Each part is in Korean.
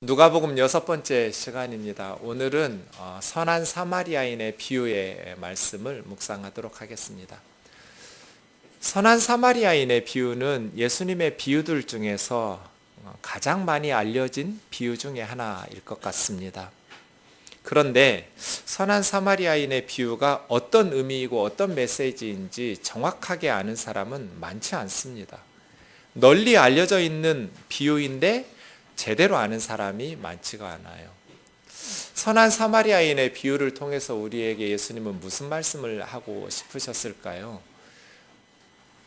누가복음 6번째 시간입니다. 오늘은 선한 사마리아인의 비유의 말씀을 묵상하도록 하겠습니다. 선한 사마리아인의 비유는 예수님의 비유들 중에서 가장 많이 알려진 비유 중에 하나일 것 같습니다. 그런데 선한 사마리아인의 비유가 어떤 의미이고 어떤 메시지인지 정확하게 아는 사람은 많지 않습니다. 널리 알려져 있는 비유인데 제대로 아는 사람이 많지가 않아요. 선한 사마리아인의 비유를 통해서 우리에게 예수님은 무슨 말씀을 하고 싶으셨을까요?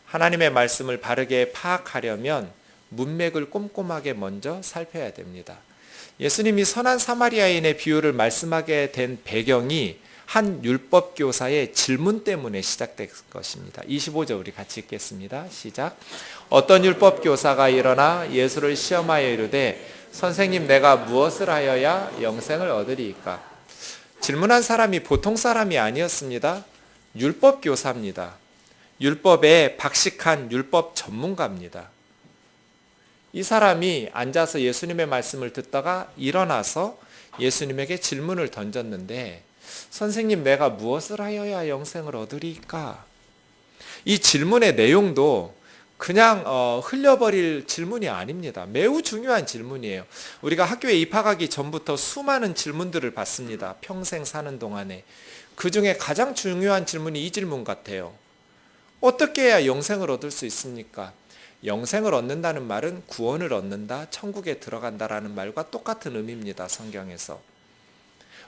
하나님의 말씀을 바르게 파악하려면 문맥을 꼼꼼하게 먼저 살펴야 됩니다. 예수님이 선한 사마리아인의 비유를 말씀하게 된 배경이 한 율법교사의 질문 때문에 시작된 것입니다. 25절 우리 같이 읽겠습니다. 시작. 어떤 율법교사가 일어나 예수를 시험하여 이르되 선생님 내가 무엇을 하여야 영생을 얻으리이까? 질문한 사람이 보통 사람이 아니었습니다. 율법교사입니다. 율법에 박식한 율법 전문가입니다. 이 사람이 앉아서 예수님의 말씀을 듣다가 일어나서 예수님에게 질문을 던졌는데 선생님 내가 무엇을 하여야 영생을 얻으리까? 이 질문의 내용도 그냥 흘려버릴 질문이 아닙니다. 매우 중요한 질문이에요. 우리가 학교에 입학하기 전부터 수많은 질문들을 받습니다. 평생 사는 동안에. 그 중에 가장 중요한 질문이 이 질문 같아요. 어떻게 해야 영생을 얻을 수 있습니까? 영생을 얻는다는 말은 구원을 얻는다, 천국에 들어간다라는 말과 똑같은 의미입니다. 성경에서.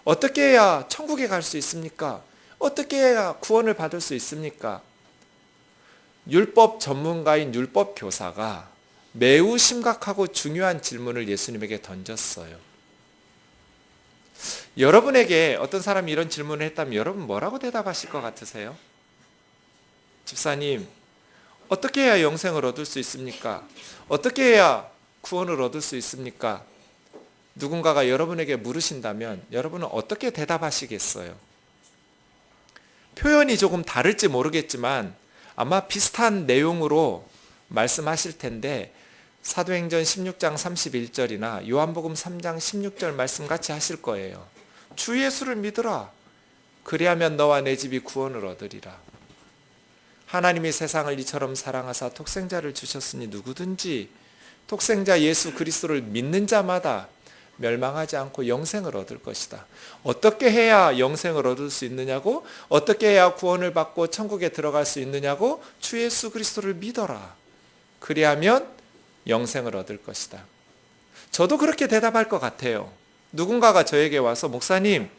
어떻게 해야 천국에 갈 수 있습니까? 어떻게 해야 구원을 받을 수 있습니까? 율법 전문가인 율법 교사가 매우 심각하고 중요한 질문을 예수님에게 던졌어요. 여러분에게 어떤 사람이 이런 질문을 했다면 여러분 뭐라고 대답하실 것 같으세요? 집사님, 어떻게 해야 영생을 얻을 수 있습니까? 어떻게 해야 구원을 얻을 수 있습니까? 누군가가 여러분에게 물으신다면 여러분은 어떻게 대답하시겠어요? 표현이 조금 다를지 모르겠지만 아마 비슷한 내용으로 말씀하실 텐데 사도행전 16장 31절이나 요한복음 3장 16절 말씀 같이 하실 거예요. 주 예수를 믿으라. 그리하면 너와 내 집이 구원을 얻으리라. 하나님이 세상을 이처럼 사랑하사 독생자를 주셨으니 누구든지 독생자 예수 그리스도를 믿는 자마다 멸망하지 않고 영생을 얻을 것이다. 어떻게 해야 영생을 얻을 수 있느냐고? 어떻게 해야 구원을 받고 천국에 들어갈 수 있느냐고? 주 예수 그리스도를 믿어라. 그리하면 영생을 얻을 것이다. 저도 그렇게 대답할 것 같아요. 누군가가 저에게 와서 목사님,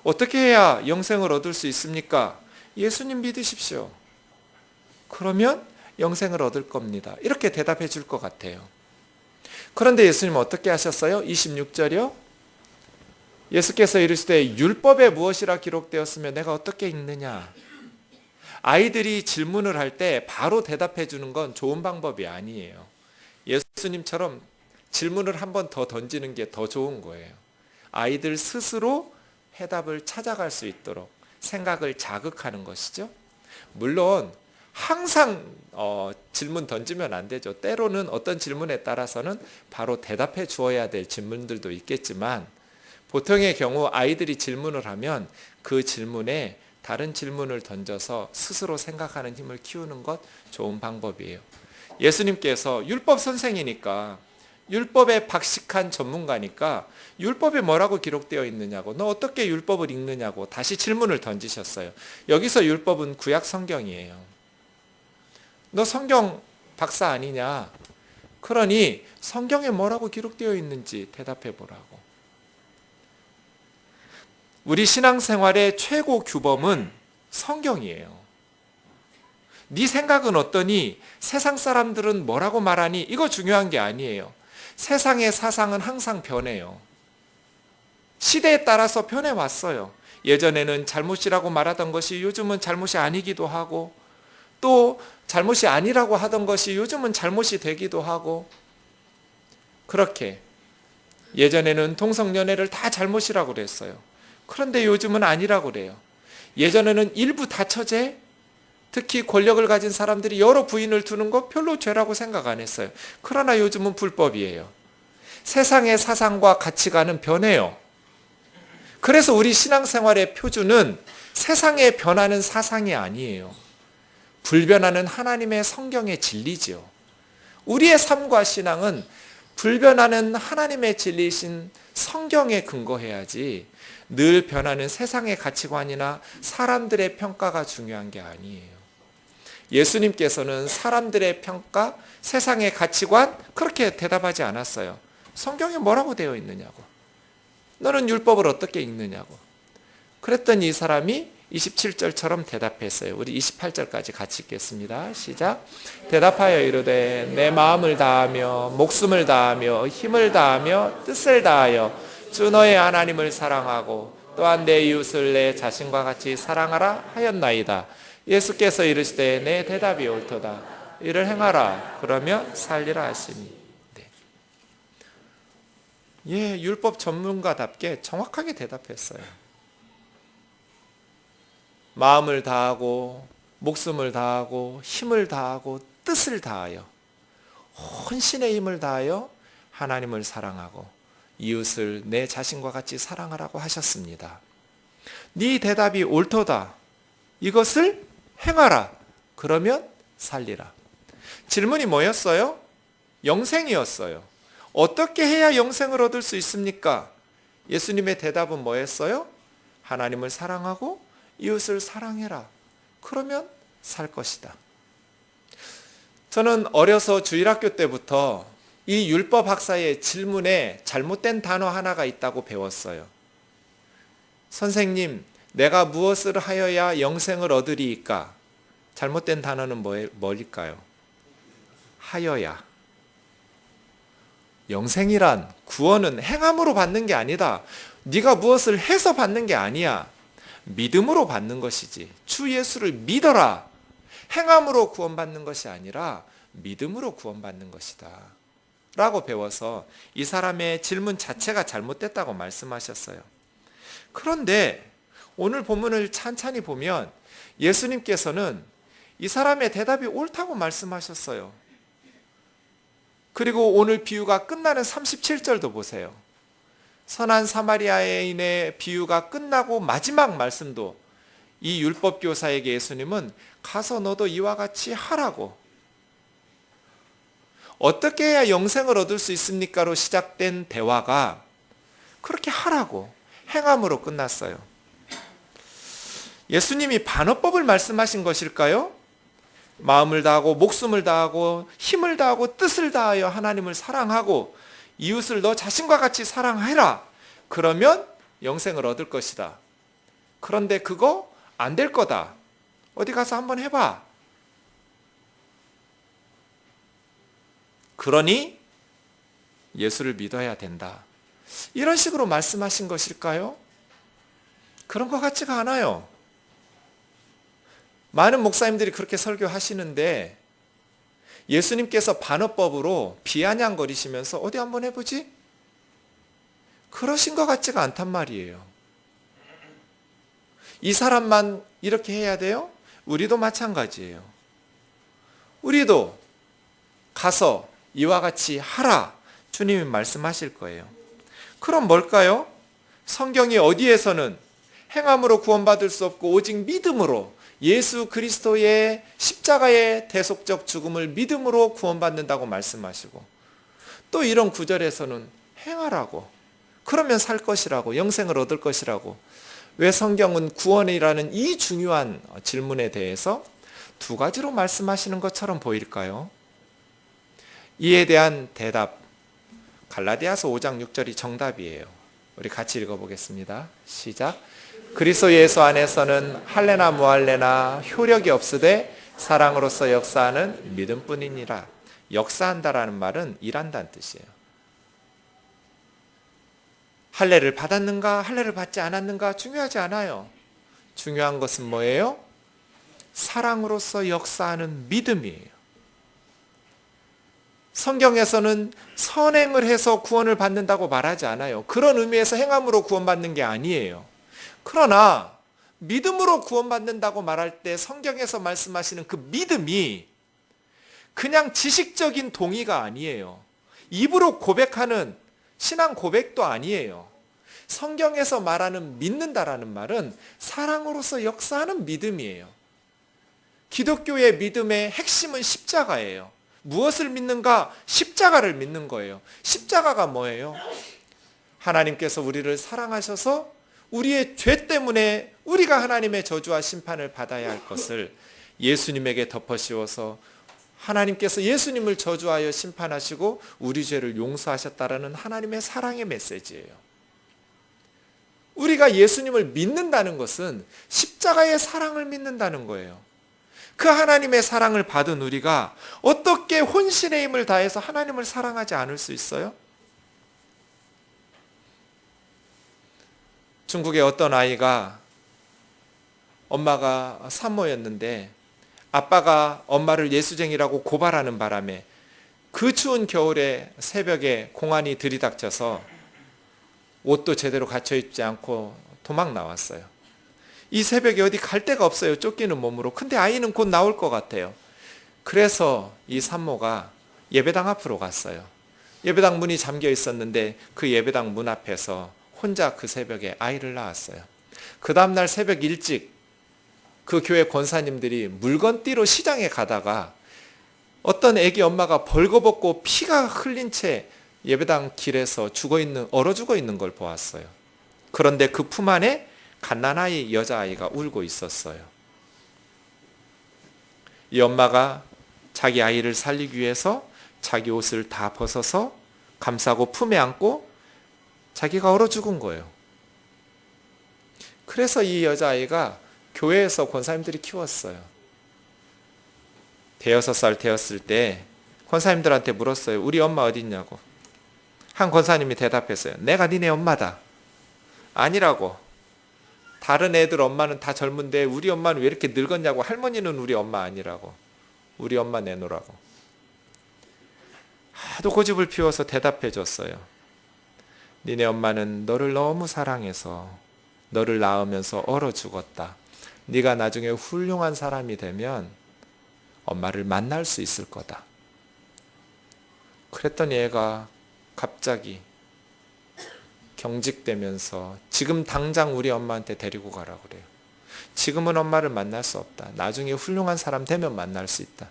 어떻게 해야 영생을 얻을 수 있습니까? 예수님 믿으십시오. 그러면 영생을 얻을 겁니다. 이렇게 대답해 줄 것 같아요. 그런데 예수님은 어떻게 하셨어요? 26절이요. 예수께서 이르시되 율법에 무엇이라 기록되었으며 내가 어떻게 읽느냐? 아이들이 질문을 할 때 바로 대답해 주는 건 좋은 방법이 아니에요. 예수님처럼 질문을 한 번 더 던지는 게 더 좋은 거예요. 아이들 스스로 해답을 찾아갈 수 있도록 생각을 자극하는 것이죠. 물론 항상 질문 던지면 안 되죠. 때로는 어떤 질문에 따라서는 바로 대답해 주어야 될 질문들도 있겠지만 보통의 경우 아이들이 질문을 하면 그 질문에 다른 질문을 던져서 스스로 생각하는 힘을 키우는 것 좋은 방법이에요. 예수님께서 율법 선생이니까 율법에 박식한 전문가니까 율법에 뭐라고 기록되어 있느냐고, 너 어떻게 율법을 읽느냐고 다시 질문을 던지셨어요. 여기서 율법은 구약 성경이에요. 너 성경 박사 아니냐? 그러니 성경에 뭐라고 기록되어 있는지 대답해 보라고. 우리 신앙생활의 최고 규범은 성경이에요. 네 생각은 어떠니? 세상 사람들은 뭐라고 말하니? 이거 중요한 게 아니에요. 세상의 사상은 항상 변해요. 시대에 따라서 변해왔어요. 예전에는 잘못이라고 말하던 것이 요즘은 잘못이 아니기도 하고, 또 잘못이 아니라고 하던 것이 요즘은 잘못이 되기도 하고, 그렇게 예전에는 동성연애를 다 잘못이라고 그랬어요. 그런데 요즘은 아니라고 그래요. 예전에는 일부 다처제, 특히 권력을 가진 사람들이 여러 부인을 두는 거 별로 죄라고 생각 안 했어요. 그러나 요즘은 불법이에요. 세상의 사상과 가치관은 변해요. 그래서 우리 신앙생활의 표준은 세상에 변하는 사상이 아니에요. 불변하는 하나님의 성경의 진리지요. 우리의 삶과 신앙은 불변하는 하나님의 진리이신 성경에 근거해야지 늘 변하는 세상의 가치관이나 사람들의 평가가 중요한 게 아니에요. 예수님께서는 사람들의 평가, 세상의 가치관 그렇게 대답하지 않았어요. 성경에 뭐라고 되어 있느냐고. 너는 율법을 어떻게 읽느냐고. 그랬더니 이 사람이 27절처럼 대답했어요. 우리 28절까지 같이 읽겠습니다. 시작. 대답하여 이르되 내 마음을 다하며 목숨을 다하며 힘을 다하며 뜻을 다하여 주 너의 하나님을 사랑하고 또한 내 이웃을 내 자신과 같이 사랑하라 하였나이다. 예수께서 이르시되 내 대답이 옳도다. 이를 행하라. 그러면 살리라 하시니. 네. 예, 율법 전문가답게 정확하게 대답했어요. 마음을 다하고 목숨을 다하고 힘을 다하고 뜻을 다하여 혼신의 힘을 다하여 하나님을 사랑하고 이웃을 내 자신과 같이 사랑하라고 하셨습니다. 네 대답이 옳도다. 이것을 행하라. 그러면 살리라. 질문이 뭐였어요? 영생이었어요. 어떻게 해야 영생을 얻을 수 있습니까? 예수님의 대답은 뭐였어요? 하나님을 사랑하고 이웃을 사랑해라. 그러면 살 것이다. 저는 어려서 주일학교 때부터 이 율법 학사의 질문에 잘못된 단어 하나가 있다고 배웠어요. 선생님, 내가 무엇을 하여야 영생을 얻으리이까? 잘못된 단어는 뭘까요? 하여야. 영생이란 구원은 행함으로 받는 게 아니다. 네가 무엇을 해서 받는 게 아니야. 믿음으로 받는 것이지. 주 예수를 믿어라. 행함으로 구원받는 것이 아니라 믿음으로 구원받는 것이다. 라고 배워서 이 사람의 질문 자체가 잘못됐다고 말씀하셨어요. 그런데 오늘 본문을 찬찬히 보면 예수님께서는 이 사람의 대답이 옳다고 말씀하셨어요. 그리고 오늘 비유가 끝나는 37절도 보세요. 선한 사마리아인의 비유가 끝나고 마지막 말씀도 이 율법교사에게 예수님은 가서 너도 이와 같이 하라고. 어떻게 해야 영생을 얻을 수 있습니까로 시작된 대화가 그렇게 하라고 행함으로 끝났어요. 예수님이 반어법을 말씀하신 것일까요? 마음을 다하고 목숨을 다하고 힘을 다하고 뜻을 다하여 하나님을 사랑하고 이웃을 너 자신과 같이 사랑해라. 그러면 영생을 얻을 것이다. 그런데 그거 안 될 거다. 어디 가서 한번 해봐. 그러니 예수를 믿어야 된다. 이런 식으로 말씀하신 것일까요? 그런 것 같지가 않아요. 많은 목사님들이 그렇게 설교하시는데 예수님께서 반어법으로 비아냥거리시면서 어디 한번 해보지? 그러신 것 같지가 않단 말이에요. 이 사람만 이렇게 해야 돼요? 우리도 마찬가지예요. 우리도 가서 이와 같이 하라. 주님이 말씀하실 거예요. 그럼 뭘까요? 성경이 어디에서는 행함으로 구원받을 수 없고 오직 믿음으로 예수 그리스도의 십자가의 대속적 죽음을 믿음으로 구원받는다고 말씀하시고 또 이런 구절에서는 행하라고 그러면 살 것이라고 영생을 얻을 것이라고 왜 성경은 구원이라는 이 중요한 질문에 대해서 두 가지로 말씀하시는 것처럼 보일까요? 이에 대한 대답 갈라디아서 5장 6절이 정답이에요. 우리 같이 읽어보겠습니다. 시작. 그리스도 예수 안에서는 할례나 무할례나 효력이 없으되 사랑으로서 역사하는 믿음뿐이니라. 역사한다라는 말은 일한다는 뜻이에요. 할례를 받았는가 할례를 받지 않았는가 중요하지 않아요. 중요한 것은 뭐예요? 사랑으로서 역사하는 믿음이에요. 성경에서는 선행을 해서 구원을 받는다고 말하지 않아요. 그런 의미에서 행함으로 구원받는 게 아니에요. 그러나 믿음으로 구원받는다고 말할 때 성경에서 말씀하시는 그 믿음이 그냥 지식적인 동의가 아니에요. 입으로 고백하는 신앙 고백도 아니에요. 성경에서 말하는 믿는다라는 말은 사랑으로서 역사하는 믿음이에요. 기독교의 믿음의 핵심은 십자가예요. 무엇을 믿는가? 십자가를 믿는 거예요. 십자가가 뭐예요? 하나님께서 우리를 사랑하셔서 우리의 죄 때문에 우리가 하나님의 저주와 심판을 받아야 할 것을 예수님에게 덮어씌워서 하나님께서 예수님을 저주하여 심판하시고 우리 죄를 용서하셨다라는 하나님의 사랑의 메시지예요. 우리가 예수님을 믿는다는 것은 십자가의 사랑을 믿는다는 거예요. 그 하나님의 사랑을 받은 우리가 어떻게 혼신의 힘을 다해서 하나님을 사랑하지 않을 수 있어요? 중국의 어떤 아이가 엄마가 산모였는데 아빠가 엄마를 예수쟁이라고 고발하는 바람에 그 추운 겨울에 새벽에 공안이 들이닥쳐서 옷도 제대로 갖춰 입지 않고 도망 나왔어요. 이 새벽에 어디 갈 데가 없어요. 쫓기는 몸으로. 근데 아이는 곧 나올 것 같아요. 그래서 이 산모가 예배당 앞으로 갔어요. 예배당 문이 잠겨 있었는데 그 예배당 문 앞에서 혼자 그 새벽에 아이를 낳았어요. 그 다음날 새벽 일찍 그 교회 권사님들이 물건띠로 시장에 가다가 어떤 애기 엄마가 벌거벗고 피가 흘린 채 예배당 길에서 얼어 죽어 있는 걸 보았어요. 그런데 그 품 안에 갓난아이 여자아이가 울고 있었어요. 이 엄마가 자기 아이를 살리기 위해서 자기 옷을 다 벗어서 감싸고 품에 안고 자기가 얼어 죽은 거예요. 그래서 이 여자아이가 교회에서 권사님들이 키웠어요. 대여섯 살 되었을 때 권사님들한테 물었어요. 우리 엄마 어디 있냐고. 한 권사님이 대답했어요. 내가 니네 엄마다. 아니라고. 다른 애들 엄마는 다 젊은데 우리 엄마는 왜 이렇게 늙었냐고. 할머니는 우리 엄마 아니라고. 우리 엄마 내놓으라고. 하도 고집을 피워서 대답해 줬어요. 니네 엄마는 너를 너무 사랑해서 너를 낳으면서 얼어 죽었다. 네가 나중에 훌륭한 사람이 되면 엄마를 만날 수 있을 거다. 그랬더니 애가 갑자기 경직되면서 지금 당장 우리 엄마한테 데리고 가라고 그래요. 지금은 엄마를 만날 수 없다. 나중에 훌륭한 사람 되면 만날 수 있다.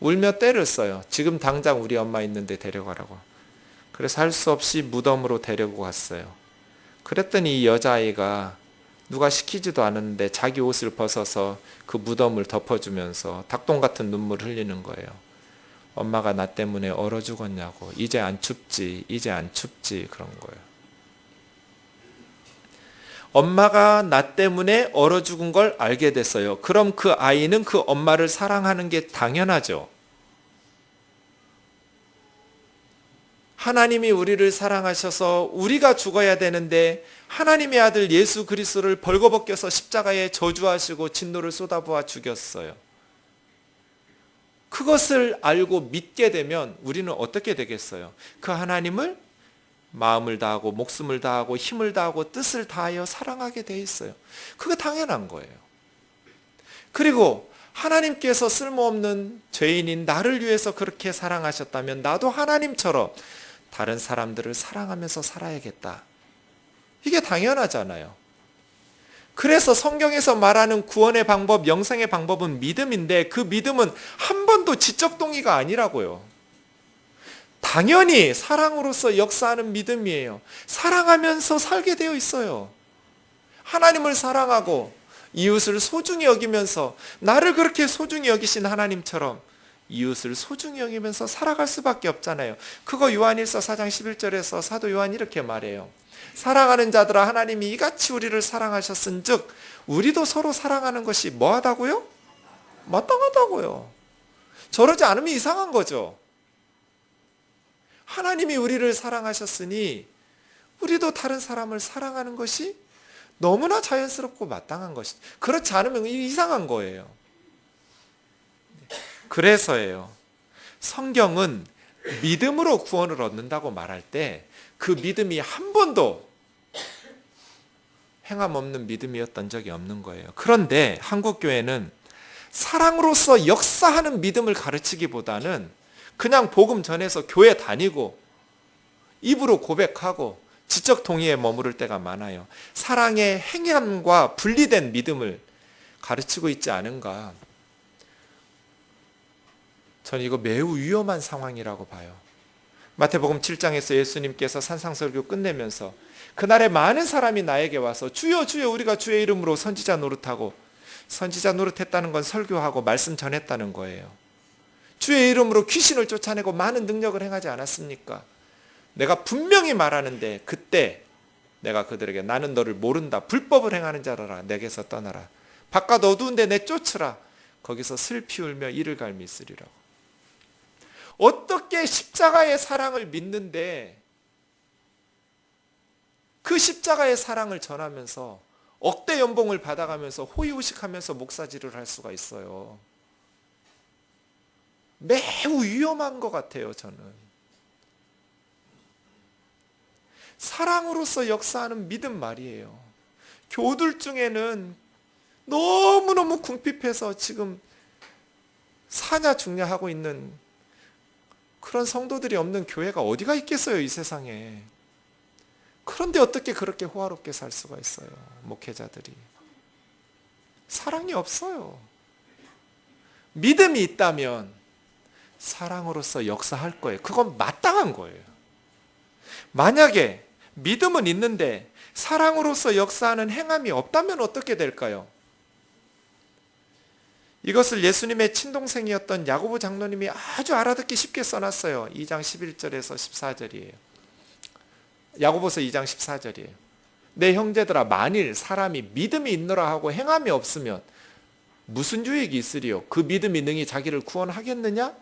울며 떼를 써요. 지금 당장 우리 엄마 있는데 데려가라고. 그래서 할 수 없이 무덤으로 데리고 갔어요. 그랬더니 이 여자아이가 누가 시키지도 않았는데 자기 옷을 벗어서 그 무덤을 덮어주면서 닭똥 같은 눈물을 흘리는 거예요. 엄마가 나 때문에 얼어 죽었냐고. 이제 안 춥지, 이제 안 춥지, 그런 거예요. 엄마가 나 때문에 얼어 죽은 걸 알게 됐어요. 그럼 그 아이는 그 엄마를 사랑하는 게 당연하죠. 하나님이 우리를 사랑하셔서 우리가 죽어야 되는데 하나님의 아들 예수 그리스도를 벌거벗겨서 십자가에 저주하시고 진노를 쏟아부어 죽였어요. 그것을 알고 믿게 되면 우리는 어떻게 되겠어요? 그 하나님을 마음을 다하고 목숨을 다하고 힘을 다하고 뜻을 다하여 사랑하게 돼 있어요. 그거 당연한 거예요. 그리고 하나님께서 쓸모없는 죄인인 나를 위해서 그렇게 사랑하셨다면 나도 하나님처럼 다른 사람들을 사랑하면서 살아야겠다. 이게 당연하잖아요. 그래서 성경에서 말하는 구원의 방법, 영생의 방법은 믿음인데 그 믿음은 한 번도 지적 동의가 아니라고요. 당연히 사랑으로서 역사하는 믿음이에요. 사랑하면서 살게 되어 있어요. 하나님을 사랑하고 이웃을 소중히 여기면서 나를 그렇게 소중히 여기신 하나님처럼 이웃을 소중히 여기면서 살아갈 수밖에 없잖아요. 그거 요한일서 4장 11절에서 사도 요한이 이렇게 말해요. 사랑하는 자들아 하나님이 이같이 우리를 사랑하셨은 즉 우리도 서로 사랑하는 것이 뭐하다고요? 마땅하다고요. 저러지 않으면 이상한 거죠. 하나님이 우리를 사랑하셨으니 우리도 다른 사람을 사랑하는 것이 너무나 자연스럽고 마땅한 것이. 그렇지 않으면 이상한 거예요. 그래서예요. 성경은 믿음으로 구원을 얻는다고 말할 때 그 믿음이 한 번도 행함 없는 믿음이었던 적이 없는 거예요. 그런데 한국교회는 사랑으로서 역사하는 믿음을 가르치기보다는 그냥 복음 전해서 교회 다니고 입으로 고백하고 지적 동의에 머무를 때가 많아요. 사랑의 행함과 분리된 믿음을 가르치고 있지 않은가. 저는 이거 매우 위험한 상황이라고 봐요. 마태복음 7장에서 예수님께서 산상설교 끝내면서 그날에 많은 사람이 나에게 와서 주여 주여 우리가 주의 이름으로 선지자 노릇하고, 선지자 노릇했다는 건 설교하고 말씀 전했다는 거예요. 주의 이름으로 귀신을 쫓아내고 많은 능력을 행하지 않았습니까? 내가 분명히 말하는데 그때 내가 그들에게 나는 너를 모른다, 불법을 행하는 자라라, 내게서 떠나라, 바깥 어두운데 내쫓으라, 거기서 슬피 울며 이를 갈미 있으리라고. 어떻게 십자가의 사랑을 믿는데 그 십자가의 사랑을 전하면서 억대 연봉을 받아가면서 호의호식하면서 목사질을 할 수가 있어요. 매우 위험한 것 같아요. 저는 사랑으로서 역사하는 믿음 말이에요. 교우들 중에는 너무너무 궁핍해서 지금 사냐 죽냐 하고 있는 그런 성도들이 없는 교회가 어디가 있겠어요, 이 세상에. 그런데 어떻게 그렇게 호화롭게 살 수가 있어요, 목회자들이. 사랑이 없어요. 믿음이 있다면 사랑으로서 역사할 거예요. 그건 마땅한 거예요. 만약에 믿음은 있는데 사랑으로서 역사하는 행함이 없다면 어떻게 될까요? 이것을 예수님의 친동생이었던 야고보 장로님이 아주 알아듣기 쉽게 써놨어요. 2장 11절에서 14절이에요. 야고보서 2장 14절이에요. 내 형제들아, 만일 사람이 믿음이 있노라 하고 행함이 없으면 무슨 유익이 있으리요? 그 믿음이 능히 자기를 구원하겠느냐?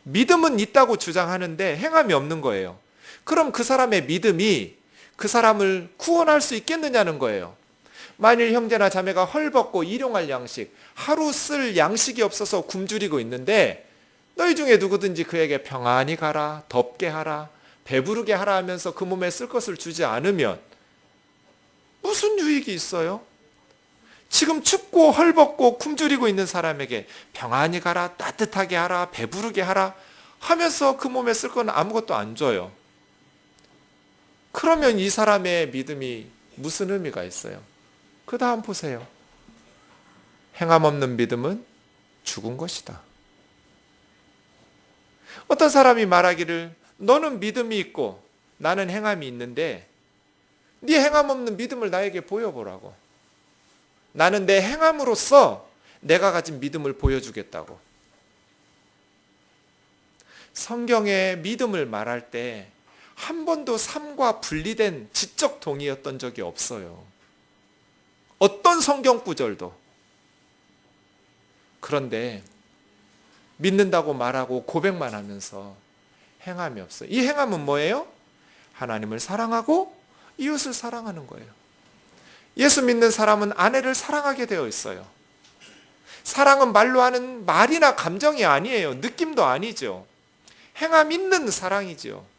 믿음은 있다고 주장하는데 행함이 없는 거예요. 그럼 그 사람의 믿음이 그 사람을 구원할 수 있겠느냐는 거예요. 만일 형제나 자매가 헐벗고 일용할 양식, 하루 쓸 양식이 없어서 굶주리고 있는데 너희 중에 누구든지 그에게 평안히 가라, 덥게 하라, 배부르게 하라 하면서 그 몸에 쓸 것을 주지 않으면 무슨 유익이 있어요? 지금 춥고 헐벗고 굶주리고 있는 사람에게 평안히 가라, 따뜻하게 하라, 배부르게 하라 하면서 그 몸에 쓸 건 아무것도 안 줘요. 그러면 이 사람의 믿음이 무슨 의미가 있어요? 그 다음 보세요. 행함 없는 믿음은 죽은 것이다. 어떤 사람이 말하기를 너는 믿음이 있고 나는 행함이 있는데 네 행함 없는 믿음을 나에게 보여보라고. 나는 내 행함으로써 내가 가진 믿음을 보여주겠다고. 성경의 믿음을 말할 때 한 번도 삶과 분리된 지적 동의였던 적이 없어요. 어떤 성경 구절도. 그런데 믿는다고 말하고 고백만 하면서 행함이 없어요. 이 행함은 뭐예요? 하나님을 사랑하고 이웃을 사랑하는 거예요. 예수 믿는 사람은 아내를 사랑하게 되어 있어요. 사랑은 말로 하는 말이나 감정이 아니에요. 느낌도 아니죠. 행함 있는 사랑이죠.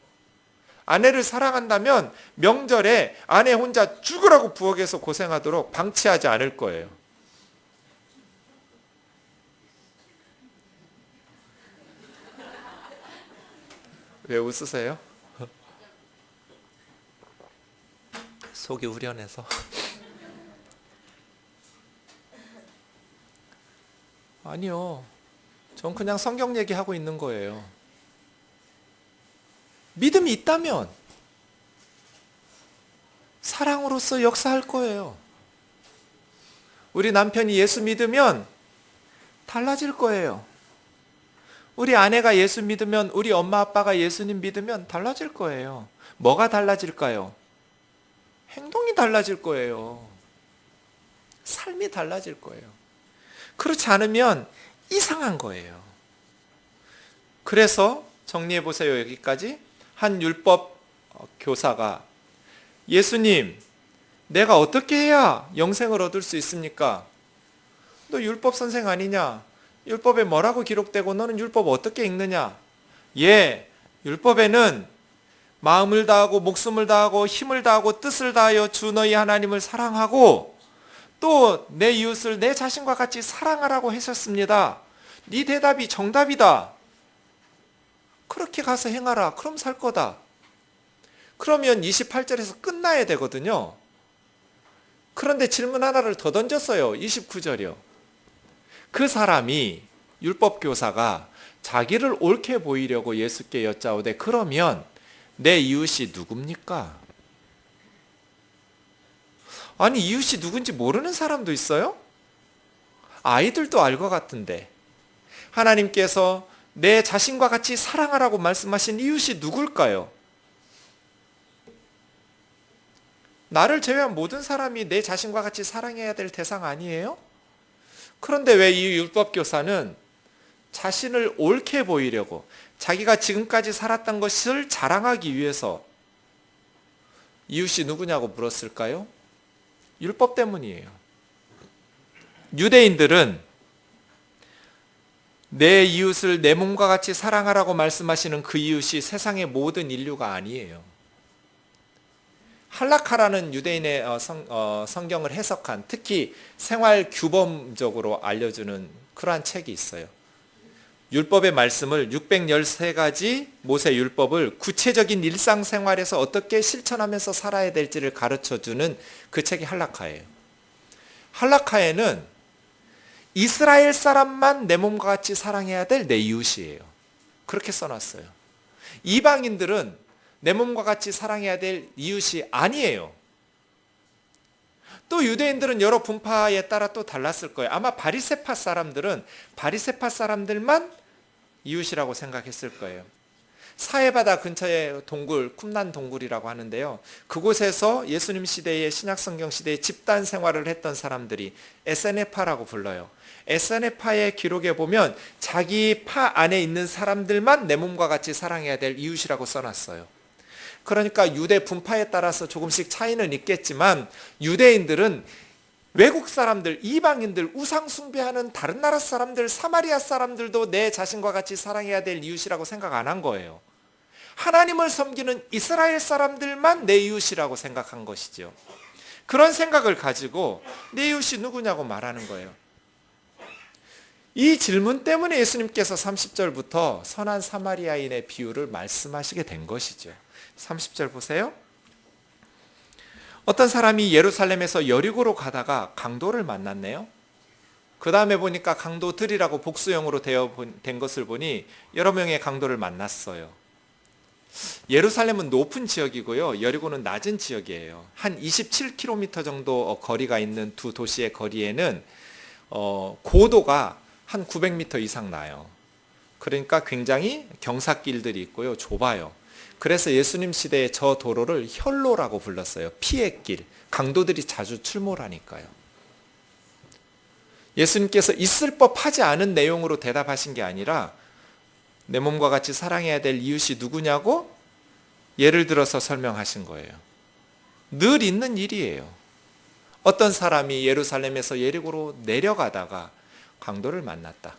아내를 사랑한다면 명절에 아내 혼자 죽으라고 부엌에서 고생하도록 방치하지 않을 거예요. 왜 웃으세요? 속이 후련해서. 아니요. 전 그냥 성경 얘기하고 있는 거예요. 믿음이 있다면 사랑으로서 역사할 거예요. 우리 남편이 예수 믿으면 달라질 거예요. 우리 아내가 예수 믿으면, 우리 엄마 아빠가 예수님 믿으면 달라질 거예요. 뭐가 달라질까요? 행동이 달라질 거예요. 삶이 달라질 거예요. 그렇지 않으면 이상한 거예요. 그래서 정리해 보세요. 여기까지. 한 율법 교사가 예수님, 내가 어떻게 해야 영생을 얻을 수 있습니까? 너 율법 선생 아니냐? 율법에 뭐라고 기록되고 너는 율법 어떻게 읽느냐? 예, 율법에는 마음을 다하고 목숨을 다하고 힘을 다하고 뜻을 다하여 주 너희 하나님을 사랑하고 또 내 이웃을 내 자신과 같이 사랑하라고 하셨습니다. 네 대답이 정답이다. 그렇게 가서 행하라. 그럼 살 거다. 그러면 28절에서 끝나야 되거든요. 그런데 질문 하나를 더 던졌어요. 29절이요. 그 사람이, 율법교사가 자기를 옳게 보이려고 예수께 여짜오되 그러면 내 이웃이 누굽니까? 아니, 이웃이 누군지 모르는 사람도 있어요? 아이들도 알 것 같은데. 하나님께서 내 자신과 같이 사랑하라고 말씀하신 이웃이 누굴까요? 나를 제외한 모든 사람이 내 자신과 같이 사랑해야 될 대상 아니에요? 그런데 왜 이 율법교사는 자신을 옳게 보이려고, 자기가 지금까지 살았던 것을 자랑하기 위해서 이웃이 누구냐고 물었을까요? 율법 때문이에요. 유대인들은 내 이웃을 내 몸과 같이 사랑하라고 말씀하시는 그 이웃이 세상의 모든 인류가 아니에요. 할라카라는 유대인의 성경을 해석한, 특히 생활 규범적으로 알려주는 그러한 책이 있어요. 율법의 말씀을 613가지 모세 율법을 구체적인 일상생활에서 어떻게 실천하면서 살아야 될지를 가르쳐주는 그 책이 할라카예요. 할라카에는 이스라엘 사람만 내 몸과 같이 사랑해야 될 내 이웃이에요. 그렇게 써놨어요. 이방인들은 내 몸과 같이 사랑해야 될 이웃이 아니에요. 또 유대인들은 여러 분파에 따라 또 달랐을 거예요. 아마 바리새파 사람들은 바리새파 사람들만 이웃이라고 생각했을 거예요. 사해바다 근처에 동굴, 쿰난 동굴이라고 하는데요. 그곳에서 예수님 시대의 신약성경 시대의 집단 생활을 했던 사람들이 에세네파라고 불러요. 에세네파의 기록에 보면 자기 파 안에 있는 사람들만 내 몸과 같이 사랑해야 될 이웃이라고 써놨어요. 그러니까 유대 분파에 따라서 조금씩 차이는 있겠지만 유대인들은 외국 사람들, 이방인들, 우상 숭배하는 다른 나라 사람들, 사마리아 사람들도 내 자신과 같이 사랑해야 될 이웃이라고 생각 안 한 거예요. 하나님을 섬기는 이스라엘 사람들만 내 이웃이라고 생각한 것이죠. 그런 생각을 가지고 내 이웃이 누구냐고 말하는 거예요. 이 질문 때문에 예수님께서 30절부터 선한 사마리아인의 비유를 말씀하시게 된 것이죠. 30절 보세요. 어떤 사람이 예루살렘에서 여리고로 가다가 강도를 만났네요. 그 다음에 보니까 강도들이라고 복수형으로 된 것을 보니 여러 명의 강도를 만났어요. 예루살렘은 높은 지역이고요. 여리고는 낮은 지역이에요. 한 27km 정도 거리가 있는 두 도시의 거리에는 고도가 한 900m 이상 나요. 그러니까 굉장히 경사길들이 있고요. 좁아요. 그래서 예수님 시대에 저 도로를 혈로라고 불렀어요. 피의 길. 강도들이 자주 출몰하니까요. 예수님께서 있을 법하지 않은 내용으로 대답하신 게 아니라 내 몸과 같이 사랑해야 될 이웃이 누구냐고 예를 들어서 설명하신 거예요. 늘 있는 일이에요. 어떤 사람이 예루살렘에서 예리고로 내려가다가 강도를 만났다.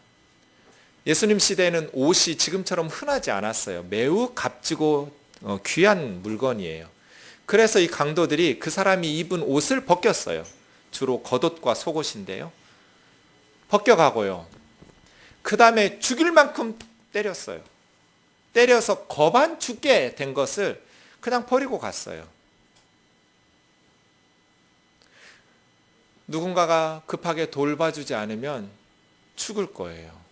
예수님 시대에는 옷이 지금처럼 흔하지 않았어요. 매우 값지고 귀한 물건이에요. 그래서 이 강도들이 그 사람이 입은 옷을 벗겼어요. 주로 겉옷과 속옷인데요. 벗겨가고요. 그 다음에 죽일 만큼 때렸어요. 때려서 거반 죽게 된 것을 그냥 버리고 갔어요. 누군가가 급하게 돌봐주지 않으면 죽을 거예요.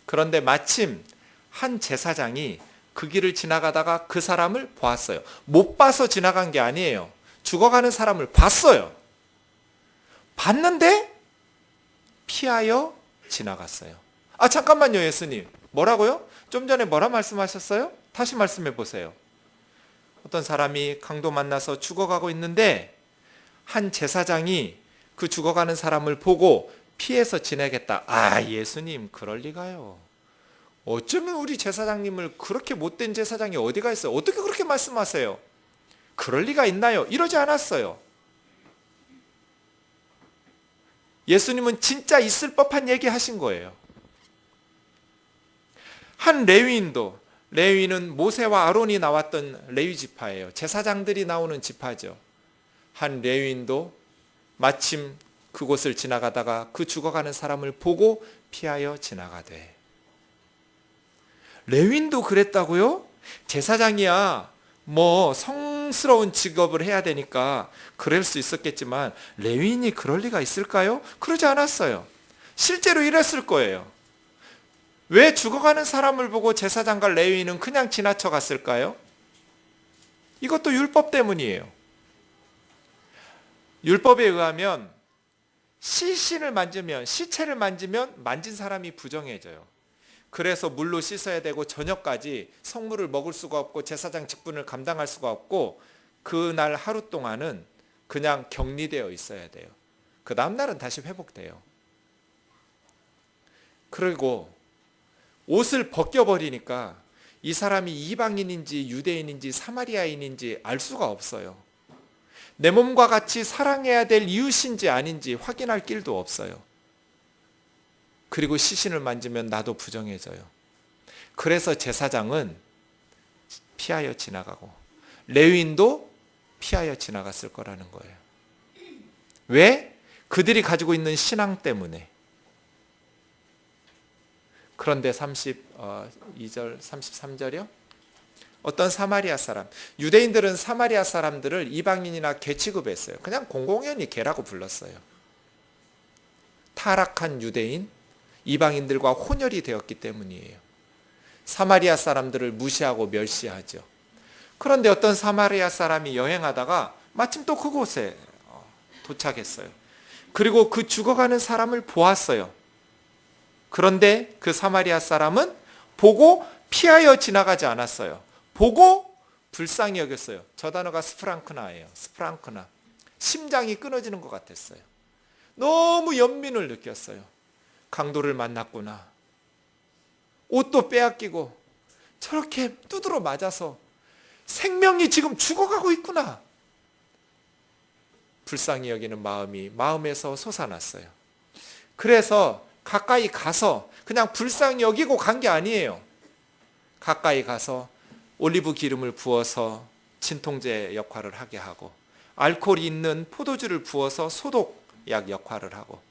그런데 마침 한 제사장이 그 길을 지나가다가 그 사람을 보았어요. 못 봐서 지나간 게 아니에요. 죽어가는 사람을 봤어요. 봤는데 피하여 지나갔어요. 아, 잠깐만요, 예수님. 뭐라고요? 좀 전에 뭐라 말씀하셨어요? 다시 말씀해 보세요. 어떤 사람이 강도 만나서 죽어가고 있는데 한 제사장이 그 죽어가는 사람을 보고 피해서 지내겠다. 아, 예수님, 그럴 리가요. 어쩌면 우리 제사장님을, 그렇게 못된 제사장이 어디가 있어요? 어떻게 그렇게 말씀하세요? 그럴 리가 있나요? 이러지 않았어요. 예수님은 진짜 있을 법한 얘기 하신 거예요. 한 레위인은 모세와 아론이 나왔던 레위 지파예요. 제사장들이 나오는 지파죠. 한 레위인도 마침 그곳을 지나가다가 그 죽어가는 사람을 보고 피하여 지나가되. 레위인도 그랬다고요? 제사장이야 뭐 성스러운 직업을 해야 되니까 그럴 수 있었겠지만 레위인이 그럴 리가 있을까요? 그러지 않았어요. 실제로 이랬을 거예요. 왜 죽어가는 사람을 보고 제사장과 레위인은 그냥 지나쳐 갔을까요? 이것도 율법 때문이에요. 율법에 의하면 시신을 만지면, 시체를 만지면 만진 사람이 부정해져요. 그래서 물로 씻어야 되고 저녁까지 성물을 먹을 수가 없고 제사장 직분을 감당할 수가 없고 그날 하루 동안은 그냥 격리되어 있어야 돼요. 그 다음날은 다시 회복돼요. 그리고 옷을 벗겨버리니까 이 사람이 이방인인지 유대인인지 사마리아인인지 알 수가 없어요. 내 몸과 같이 사랑해야 될 이웃인지 아닌지 확인할 길도 없어요. 그리고 시신을 만지면 나도 부정해져요. 그래서 제사장은 피하여 지나가고 레위인도 피하여 지나갔을 거라는 거예요. 왜? 그들이 가지고 있는 신앙 때문에. 그런데 32절, 33절이요? 어떤 사마리아 사람, 유대인들은 사마리아 사람들을 이방인이나 개 취급했어요. 그냥 공공연히 개라고 불렀어요. 타락한 유대인, 이방인들과 혼혈이 되었기 때문이에요. 사마리아 사람들을 무시하고 멸시하죠. 그런데 어떤 사마리아 사람이 여행하다가 마침 또 그곳에 도착했어요. 그리고 그 죽어가는 사람을 보았어요. 그런데 그 사마리아 사람은 보고 피하여 지나가지 않았어요. 보고 불쌍히 여겼어요. 저 단어가 스프랑크나예요. 스프랑크나. 심장이 끊어지는 것 같았어요. 너무 연민을 느꼈어요. 강도를 만났구나. 옷도 빼앗기고 저렇게 두드러 맞아서 생명이 지금 죽어가고 있구나. 불쌍히 여기는 마음에서 솟아났어요. 그래서 가까이 가서 그냥 불쌍히 여기고 간 게 아니에요. 가까이 가서 올리브 기름을 부어서 진통제 역할을 하게 하고 알코올이 있는 포도주를 부어서 소독약 역할을 하고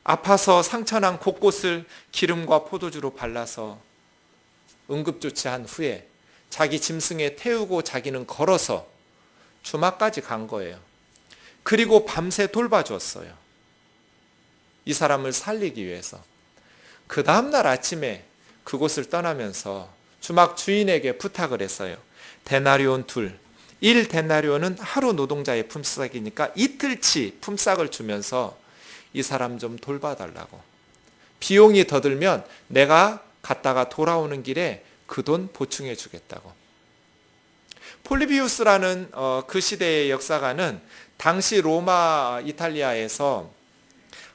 아파서 상처난 곳곳을 기름과 포도주로 발라서 응급조치한 후에 자기 짐승에 태우고 자기는 걸어서 주막까지 간 거예요. 그리고 밤새 돌봐주었어요. 이 사람을 살리기 위해서. 그 다음날 아침에 그곳을 떠나면서 주막 주인에게 부탁을 했어요. 데나리온 1데나리온은 하루 노동자의 품삯이니까 이틀치 품삯을 주면서 이 사람 좀 돌봐달라고. 비용이 더 들면 내가 갔다가 돌아오는 길에 그 돈 보충해 주겠다고. 폴리비우스라는 그 시대의 역사가는 당시 로마 이탈리아에서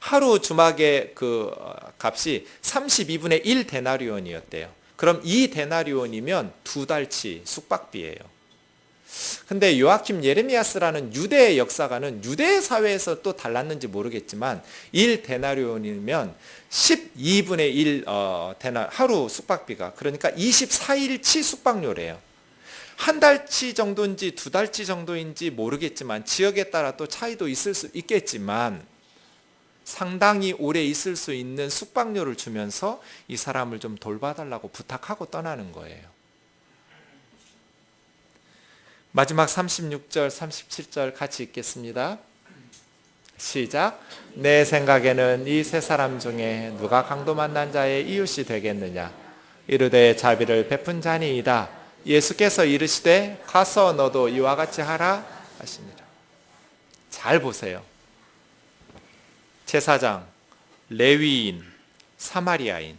하루 주막의 그 값이 32분의 1 데나리온이었대요. 그럼 2 데나리온이면 2달치 숙박비예요. 근데 요아킴 예레미야스라는 유대 역사가는 유대 사회에서 또 달랐는지 모르겠지만 1 데나리온이면 12분의 1 하루 숙박비가, 그러니까 24일치 숙박료래요. 한 달치 정도인지 2달치 정도인지 모르겠지만 지역에 따라 또 차이도 있을 수 있겠지만 상당히 오래 있을 수 있는 숙박료를 주면서 이 사람을 좀 돌봐달라고 부탁하고 떠나는 거예요. 마지막 36절, 37절 같이 읽겠습니다. 시작. 내 생각에는 이 세 사람 중에 누가 강도 만난 자의 이웃이 되겠느냐. 이르되 자비를 베푼 자니이다. 예수께서 이르시되 가서 너도 이와 같이 하라 하시니라. 잘 보세요. 제사장, 레위인, 사마리아인,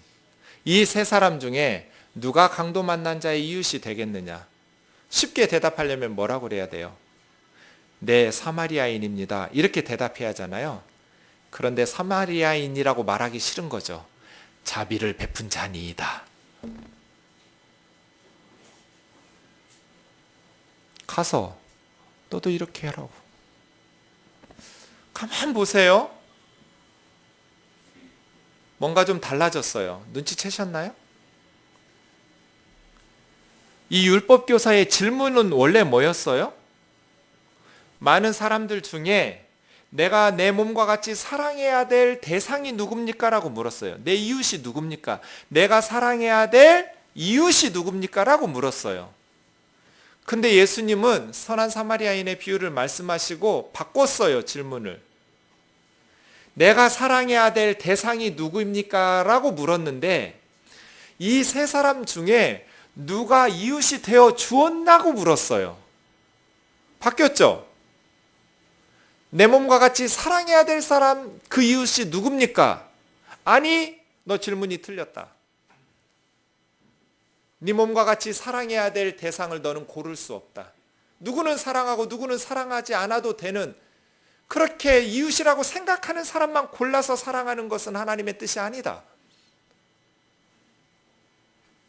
이 세 사람 중에 누가 강도 만난 자의 이웃이 되겠느냐. 쉽게 대답하려면 뭐라고 그래야 돼요? 네, 사마리아인입니다. 이렇게 대답해야 하잖아요. 그런데 사마리아인이라고 말하기 싫은 거죠. 자비를 베푼 자니이다. 가서 너도 이렇게 하라고. 가만 보세요. 뭔가 좀 달라졌어요. 눈치채셨나요? 이 율법교사의 질문은 원래 뭐였어요? 많은 사람들 중에 내가 내 몸과 같이 사랑해야 될 대상이 누굽니까? 라고 물었어요. 내 이웃이 누굽니까? 내가 사랑해야 될 이웃이 누굽니까? 라고 물었어요. 근데 예수님은 선한 사마리아인의 비유를 말씀하시고 바꿨어요, 질문을. 내가 사랑해야 될 대상이 누구입니까? 라고 물었는데 이 세 사람 중에 누가 이웃이 되어 주었나고 물었어요. 바뀌었죠? 내 몸과 같이 사랑해야 될 사람, 그 이웃이 누굽니까? 아니, 너 질문이 틀렸다. 네 몸과 같이 사랑해야 될 대상을 너는 고를 수 없다. 누구는 사랑하고 누구는 사랑하지 않아도 되는, 그렇게 이웃이라고 생각하는 사람만 골라서 사랑하는 것은 하나님의 뜻이 아니다.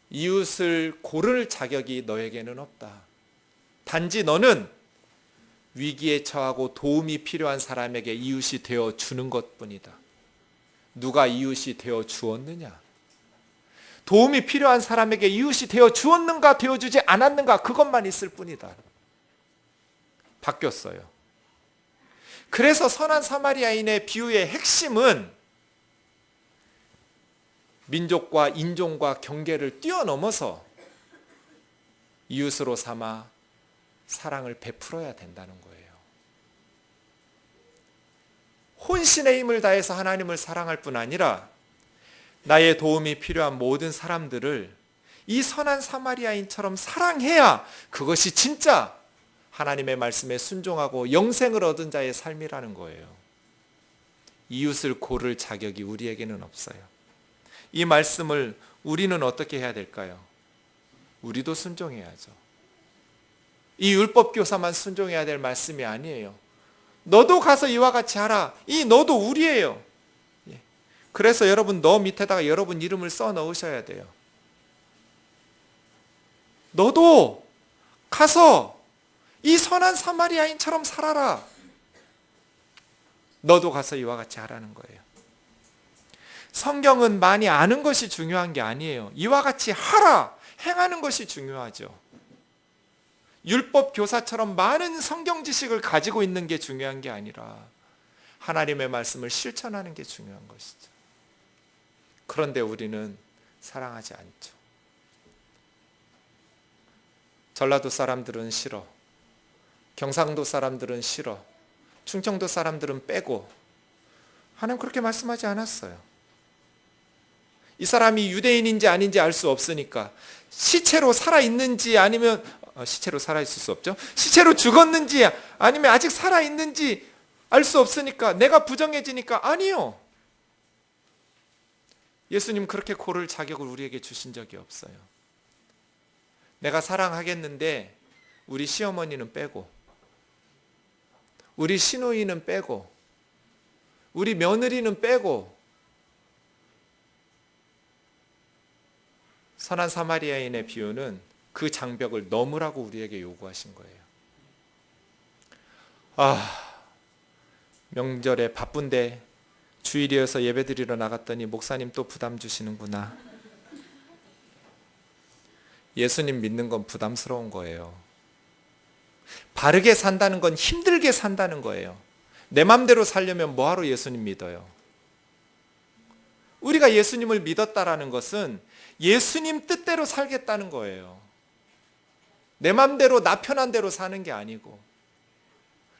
이웃을 고를 자격이 너에게는 없다. 단지 너는 위기에 처하고 도움이 필요한 사람에게 이웃이 되어 주는 것뿐이다. 누가 이웃이 되어 주었느냐? 도움이 필요한 사람에게 이웃이 되어 주었는가 되어 주지 않았는가, 그것만 있을 뿐이다. 바뀌었어요. 그래서 선한 사마리아인의 비유의 핵심은 민족과 인종과 경계를 뛰어넘어서 이웃으로 삼아 사랑을 베풀어야 된다는 거예요. 혼신의 힘을 다해서 하나님을 사랑할 뿐 아니라 나의 도움이 필요한 모든 사람들을 이 선한 사마리아인처럼 사랑해야 그것이 진짜 하나님의 말씀에 순종하고 영생을 얻은 자의 삶이라는 거예요. 이웃을 고를 자격이 우리에게는 없어요. 이 말씀을 우리는 어떻게 해야 될까요? 우리도 순종해야죠. 이 율법 교사만 순종해야 될 말씀이 아니에요. 너도 가서 이와 같이 하라. 이 너도 우리예요. 그래서 여러분 너 밑에다가 여러분 이름을 써 넣으셔야 돼요. 너도 가서 이 선한 사마리아인처럼 살아라. 너도 가서 이와 같이 하라는 거예요. 성경은 많이 아는 것이 중요한 게 아니에요. 이와 같이 하라, 행하는 것이 중요하죠. 율법 교사처럼 많은 성경 지식을 가지고 있는 게 중요한 게 아니라 하나님의 말씀을 실천하는 게 중요한 것이죠. 그런데 우리는 사랑하지 않죠. 전라도 사람들은 싫어. 경상도 사람들은 싫어. 충청도 사람들은 빼고. 하나님 그렇게 말씀하지 않았어요. 이 사람이 유대인인지 아닌지 알 수 없으니까, 시체로 살아있는지 아니면 시체로 살아있을 수 없죠. 시체로 죽었는지 아니면 아직 살아있는지 알 수 없으니까, 내가 부정해지니까 아니요. 예수님 그렇게 고를 자격을 우리에게 주신 적이 없어요. 내가 사랑하겠는데 우리 시어머니는 빼고, 우리 시누이는 빼고, 우리 며느리는 빼고. 선한 사마리아인의 비유는 그 장벽을 넘으라고 우리에게 요구하신 거예요. 명절에 바쁜데 주일이어서 예배드리러 나갔더니 목사님 또 부담 주시는구나. 예수님 믿는 건 부담스러운 거예요. 바르게 산다는 건 힘들게 산다는 거예요. 내 맘대로 살려면 뭐하러 예수님 믿어요? 우리가 예수님을 믿었다라는 것은 예수님 뜻대로 살겠다는 거예요. 내 맘대로 나 편한 대로 사는 게 아니고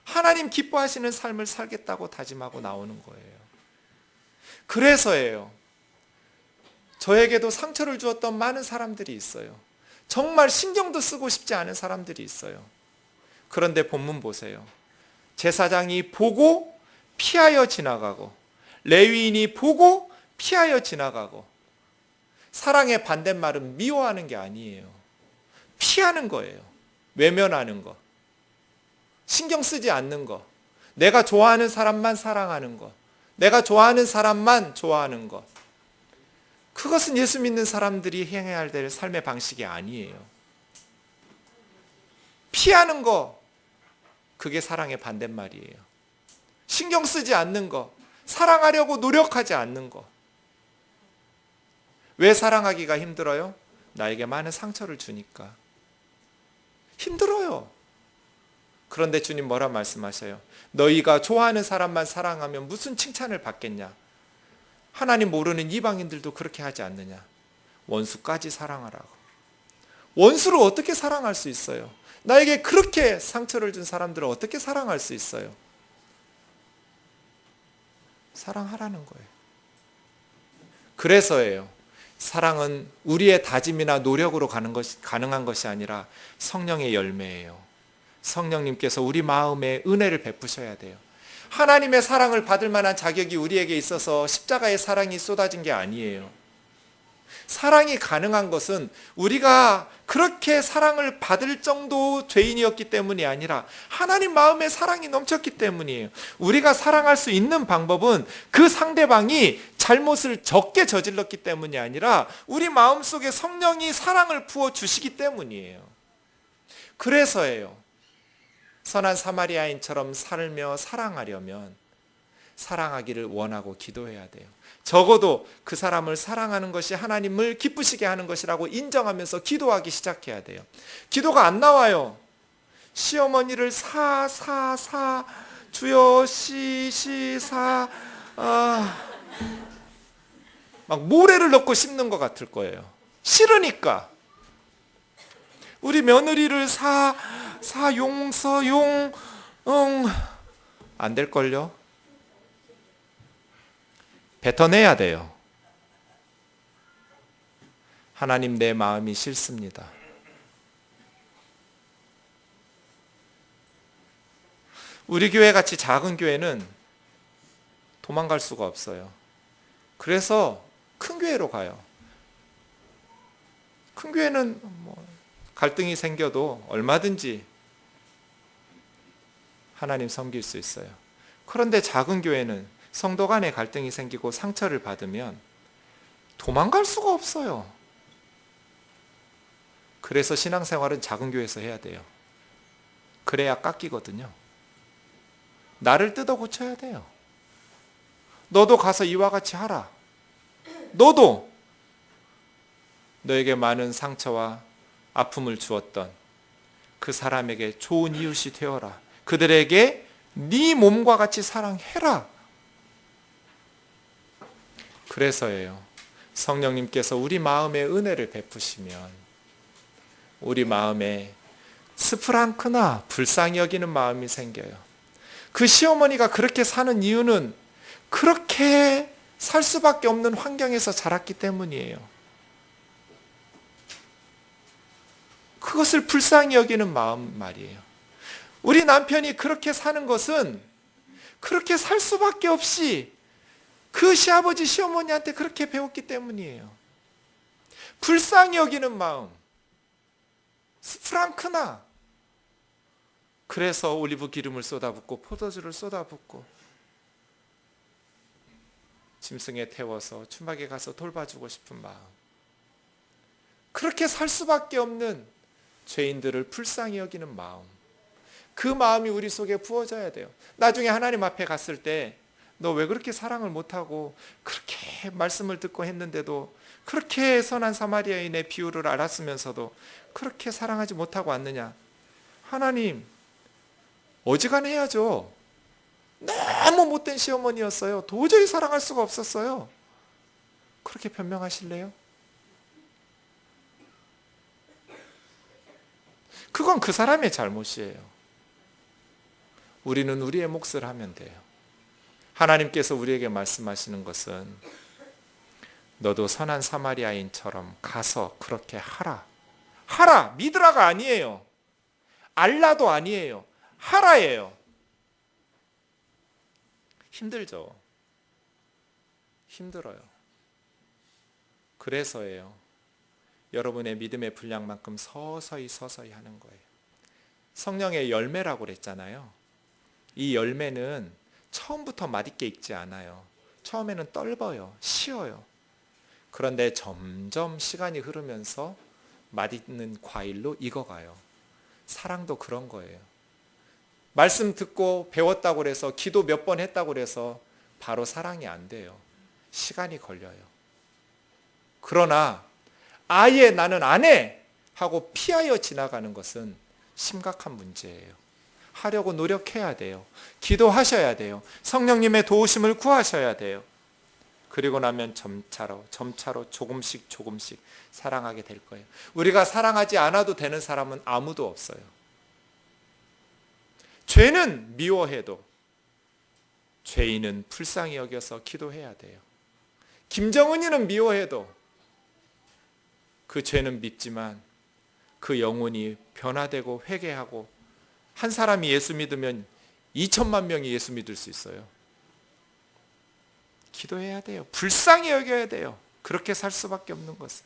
하나님 기뻐하시는 삶을 살겠다고 다짐하고 나오는 거예요. 그래서예요. 저에게도 상처를 주었던 많은 사람들이 있어요. 정말 신경도 쓰고 싶지 않은 사람들이 있어요. 그런데 본문 보세요. 제사장이 보고 피하여 지나가고, 레위인이 보고 피하여 지나가고. 사랑의 반대말은 미워하는 게 아니에요. 피하는 거예요. 외면하는 거. 신경 쓰지 않는 거. 내가 좋아하는 사람만 사랑하는 거. 내가 좋아하는 사람만 좋아하는 것. 그것은 예수 믿는 사람들이 행해야 될 삶의 방식이 아니에요. 피하는 거, 그게 사랑의 반대말이에요. 신경 쓰지 않는 거, 사랑하려고 노력하지 않는 거. 왜 사랑하기가 힘들어요? 나에게 많은 상처를 주니까. 힘들어요. 그런데 주님 뭐라 말씀하셔요? 너희가 좋아하는 사람만 사랑하면 무슨 칭찬을 받겠냐? 하나님 모르는 이방인들도 그렇게 하지 않느냐? 원수까지 사랑하라고. 원수를 어떻게 사랑할 수 있어요? 나에게 그렇게 상처를 준 사람들을 어떻게 사랑할 수 있어요? 사랑하라는 거예요. 그래서예요. 사랑은 우리의 다짐이나 노력으로 가능한 것이 아니라 성령의 열매예요. 성령님께서 우리 마음에 은혜를 베푸셔야 돼요. 하나님의 사랑을 받을 만한 자격이 우리에게 있어서 십자가의 사랑이 쏟아진 게 아니에요. 사랑이 가능한 것은 우리가 그렇게 사랑을 받을 정도 죄인이었기 때문이 아니라 하나님 마음에 사랑이 넘쳤기 때문이에요. 우리가 사랑할 수 있는 방법은 그 상대방이 잘못을 적게 저질렀기 때문이 아니라 우리 마음속에 성령이 사랑을 부어주시기 때문이에요. 그래서예요. 선한 사마리아인처럼 살며 사랑하려면 사랑하기를 원하고 기도해야 돼요. 적어도 그 사람을 사랑하는 것이 하나님을 기쁘시게 하는 것이라고 인정하면서 기도하기 시작해야 돼요. 기도가 안 나와요. 시어머니를 주여 막 모래를 넣고 씹는 것 같을 거예요. 싫으니까. 우리 며느리를 안 될걸요? 뱉어내야 돼요. 하나님, 내 마음이 싫습니다. 우리 교회 같이 작은 교회는 도망갈 수가 없어요. 그래서 큰 교회로 가요. 큰 교회는 갈등이 생겨도 얼마든지 하나님 섬길 수 있어요. 그런데 작은 교회는 성도 간에 갈등이 생기고 상처를 받으면 도망갈 수가 없어요. 그래서 신앙생활은 작은 교회에서 해야 돼요. 그래야 깎이거든요. 나를 뜯어 고쳐야 돼요. 너도 가서 이와 같이 하라. 너도 너에게 많은 상처와 아픔을 주었던 그 사람에게 좋은 이웃이 되어라. 그들에게 네 몸과 같이 사랑해라. 그래서예요. 성령님께서 우리 마음에 은혜를 베푸시면 우리 마음에 스프랑크나 불쌍히 여기는 마음이 생겨요. 그 시어머니가 그렇게 사는 이유는 그렇게 살 수밖에 없는 환경에서 자랐기 때문이에요. 그것을 불쌍히 여기는 마음 말이에요. 우리 남편이 그렇게 사는 것은 그렇게 살 수밖에 없이 그 시아버지 시어머니한테 그렇게 배웠기 때문이에요. 불쌍히 여기는 마음, 스프랑크나. 그래서 올리브 기름을 쏟아붓고 포도주를 쏟아붓고 짐승에 태워서 추막에 가서 돌봐주고 싶은 마음. 그렇게 살 수밖에 없는 죄인들을 불쌍히 여기는 마음. 그 마음이 우리 속에 부어져야 돼요. 나중에 하나님 앞에 갔을 때 너 왜 그렇게 사랑을 못하고 그렇게 말씀을 듣고 했는데도 그렇게 선한 사마리아인의 비유를 알았으면서도 그렇게 사랑하지 못하고 왔느냐? 하나님, 어지간해야죠. 너무 못된 시어머니였어요. 도저히 사랑할 수가 없었어요. 그렇게 변명하실래요? 그건 그 사람의 잘못이에요. 우리는 우리의 몫을 하면 돼요. 하나님께서 우리에게 말씀하시는 것은 너도 선한 사마리아인처럼 가서 그렇게 하라. 하라! 믿으라가 아니에요. 알라도 아니에요. 하라예요. 힘들죠. 힘들어요. 그래서예요. 여러분의 믿음의 분량만큼 서서히 하는 거예요. 성령의 열매라고 그랬잖아요. 이 열매는 처음부터 맛있게 익지 않아요. 처음에는 떫어요. 쉬어요. 그런데 점점 시간이 흐르면서 맛있는 과일로 익어가요. 사랑도 그런 거예요. 말씀 듣고 배웠다고 해서 기도 몇 번 했다고 해서 바로 사랑이 안 돼요. 시간이 걸려요. 그러나 아예 나는 안 해! 하고 피하여 지나가는 것은 심각한 문제예요. 하려고 노력해야 돼요. 기도하셔야 돼요. 성령님의 도우심을 구하셔야 돼요. 그리고 나면 점차로 조금씩 사랑하게 될 거예요. 우리가 사랑하지 않아도 되는 사람은 아무도 없어요. 죄는 미워해도 죄인은 불쌍히 여겨서 기도해야 돼요. 김정은이는 미워해도 그 죄는 밉지만 그 영혼이 변화되고 회개하고 한 사람이 예수 믿으면 2천만 명이 예수 믿을 수 있어요. 기도해야 돼요. 불쌍히 여겨야 돼요. 그렇게 살 수밖에 없는 것은.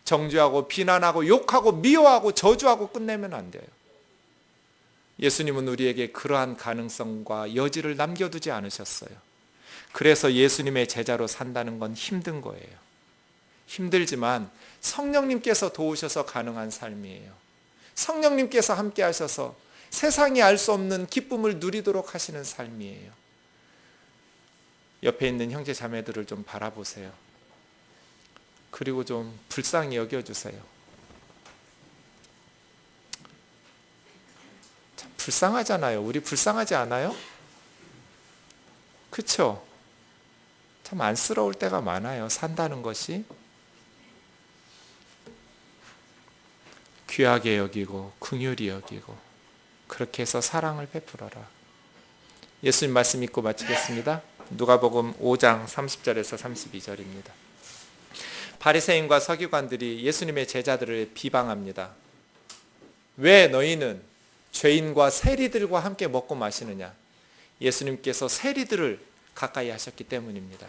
정죄하고 비난하고 욕하고 미워하고 저주하고 끝내면 안 돼요. 예수님은 우리에게 그러한 가능성과 여지를 남겨두지 않으셨어요. 그래서 예수님의 제자로 산다는 건 힘든 거예요. 힘들지만 성령님께서 도우셔서 가능한 삶이에요. 성령님께서 함께 하셔서 세상이 알 수 없는 기쁨을 누리도록 하시는 삶이에요. 옆에 있는 형제 자매들을 좀 바라보세요. 그리고 좀 불쌍히 여겨주세요. 참 불쌍하잖아요. 우리 불쌍하지 않아요? 그쵸? 참 안쓰러울 때가 많아요. 산다는 것이. 귀하게 여기고 긍휼히 여기고 그렇게 해서 사랑을 베풀어라. 예수님 말씀 읽고 마치겠습니다. 누가복음 5장 30절에서 32절입니다. 바리새인과 서기관들이 예수님의 제자들을 비방합니다. 왜 너희는 죄인과 세리들과 함께 먹고 마시느냐? 예수님께서 세리들을 가까이 하셨기 때문입니다.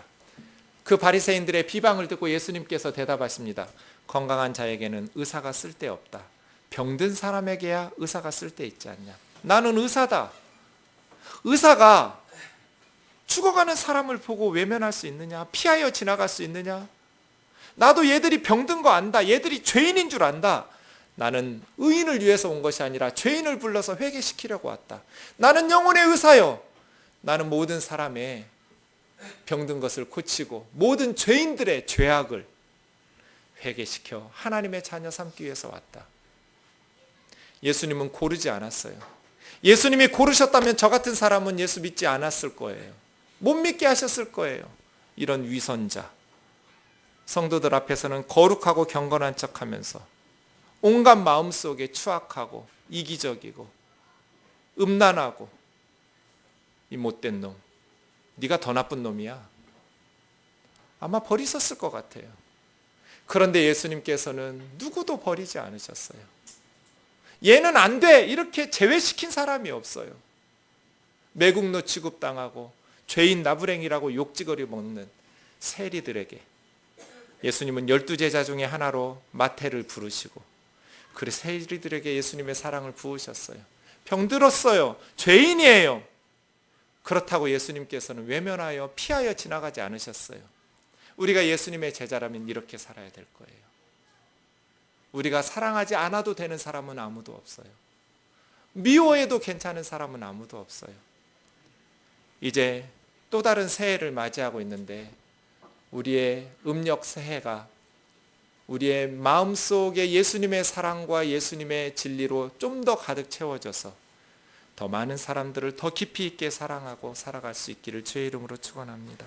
그 바리새인들의 비방을 듣고 예수님께서 대답하십니다. 건강한 자에게는 의사가 쓸데없다. 병든 사람에게야 의사가 쓸데있지 않냐. 나는 의사다. 의사가 죽어가는 사람을 보고 외면할 수 있느냐? 피하여 지나갈 수 있느냐? 나도 얘들이 병든 거 안다. 얘들이 죄인인 줄 안다. 나는 의인을 위해서 온 것이 아니라 죄인을 불러서 회개시키려고 왔다. 나는 영혼의 의사요. 나는 모든 사람의 병든 것을 고치고 모든 죄인들의 죄악을 회개시켜 하나님의 자녀 삼기 위해서 왔다. 예수님은 고르지 않았어요. 예수님이 고르셨다면 저 같은 사람은 예수 믿지 않았을 거예요. 못 믿게 하셨을 거예요. 이런 위선자. 성도들 앞에서는 거룩하고 경건한 척하면서 온갖 마음속에 추악하고 이기적이고 음란하고 이 못된 놈. 네가 더 나쁜 놈이야. 아마 버리셨을 것 같아요. 그런데 예수님께서는 누구도 버리지 않으셨어요. 얘는 안 돼! 이렇게 제외시킨 사람이 없어요. 매국노 취급당하고 죄인 나부랭이라고 욕지거리 먹는 세리들에게 예수님은 12제자 중에 하나로 마태를 부르시고 그 세리들에게 예수님의 사랑을 부으셨어요. 병들었어요. 죄인이에요. 그렇다고 예수님께서는 외면하여 피하여 지나가지 않으셨어요. 우리가 예수님의 제자라면 이렇게 살아야 될 거예요. 우리가 사랑하지 않아도 되는 사람은 아무도 없어요. 미워해도 괜찮은 사람은 아무도 없어요. 이제 또 다른 새해를 맞이하고 있는데 우리의 음력 새해가 우리의 마음속에 예수님의 사랑과 예수님의 진리로 좀 더 가득 채워져서 더 많은 사람들을 더 깊이 있게 사랑하고 살아갈 수 있기를 주의 이름으로 축원합니다.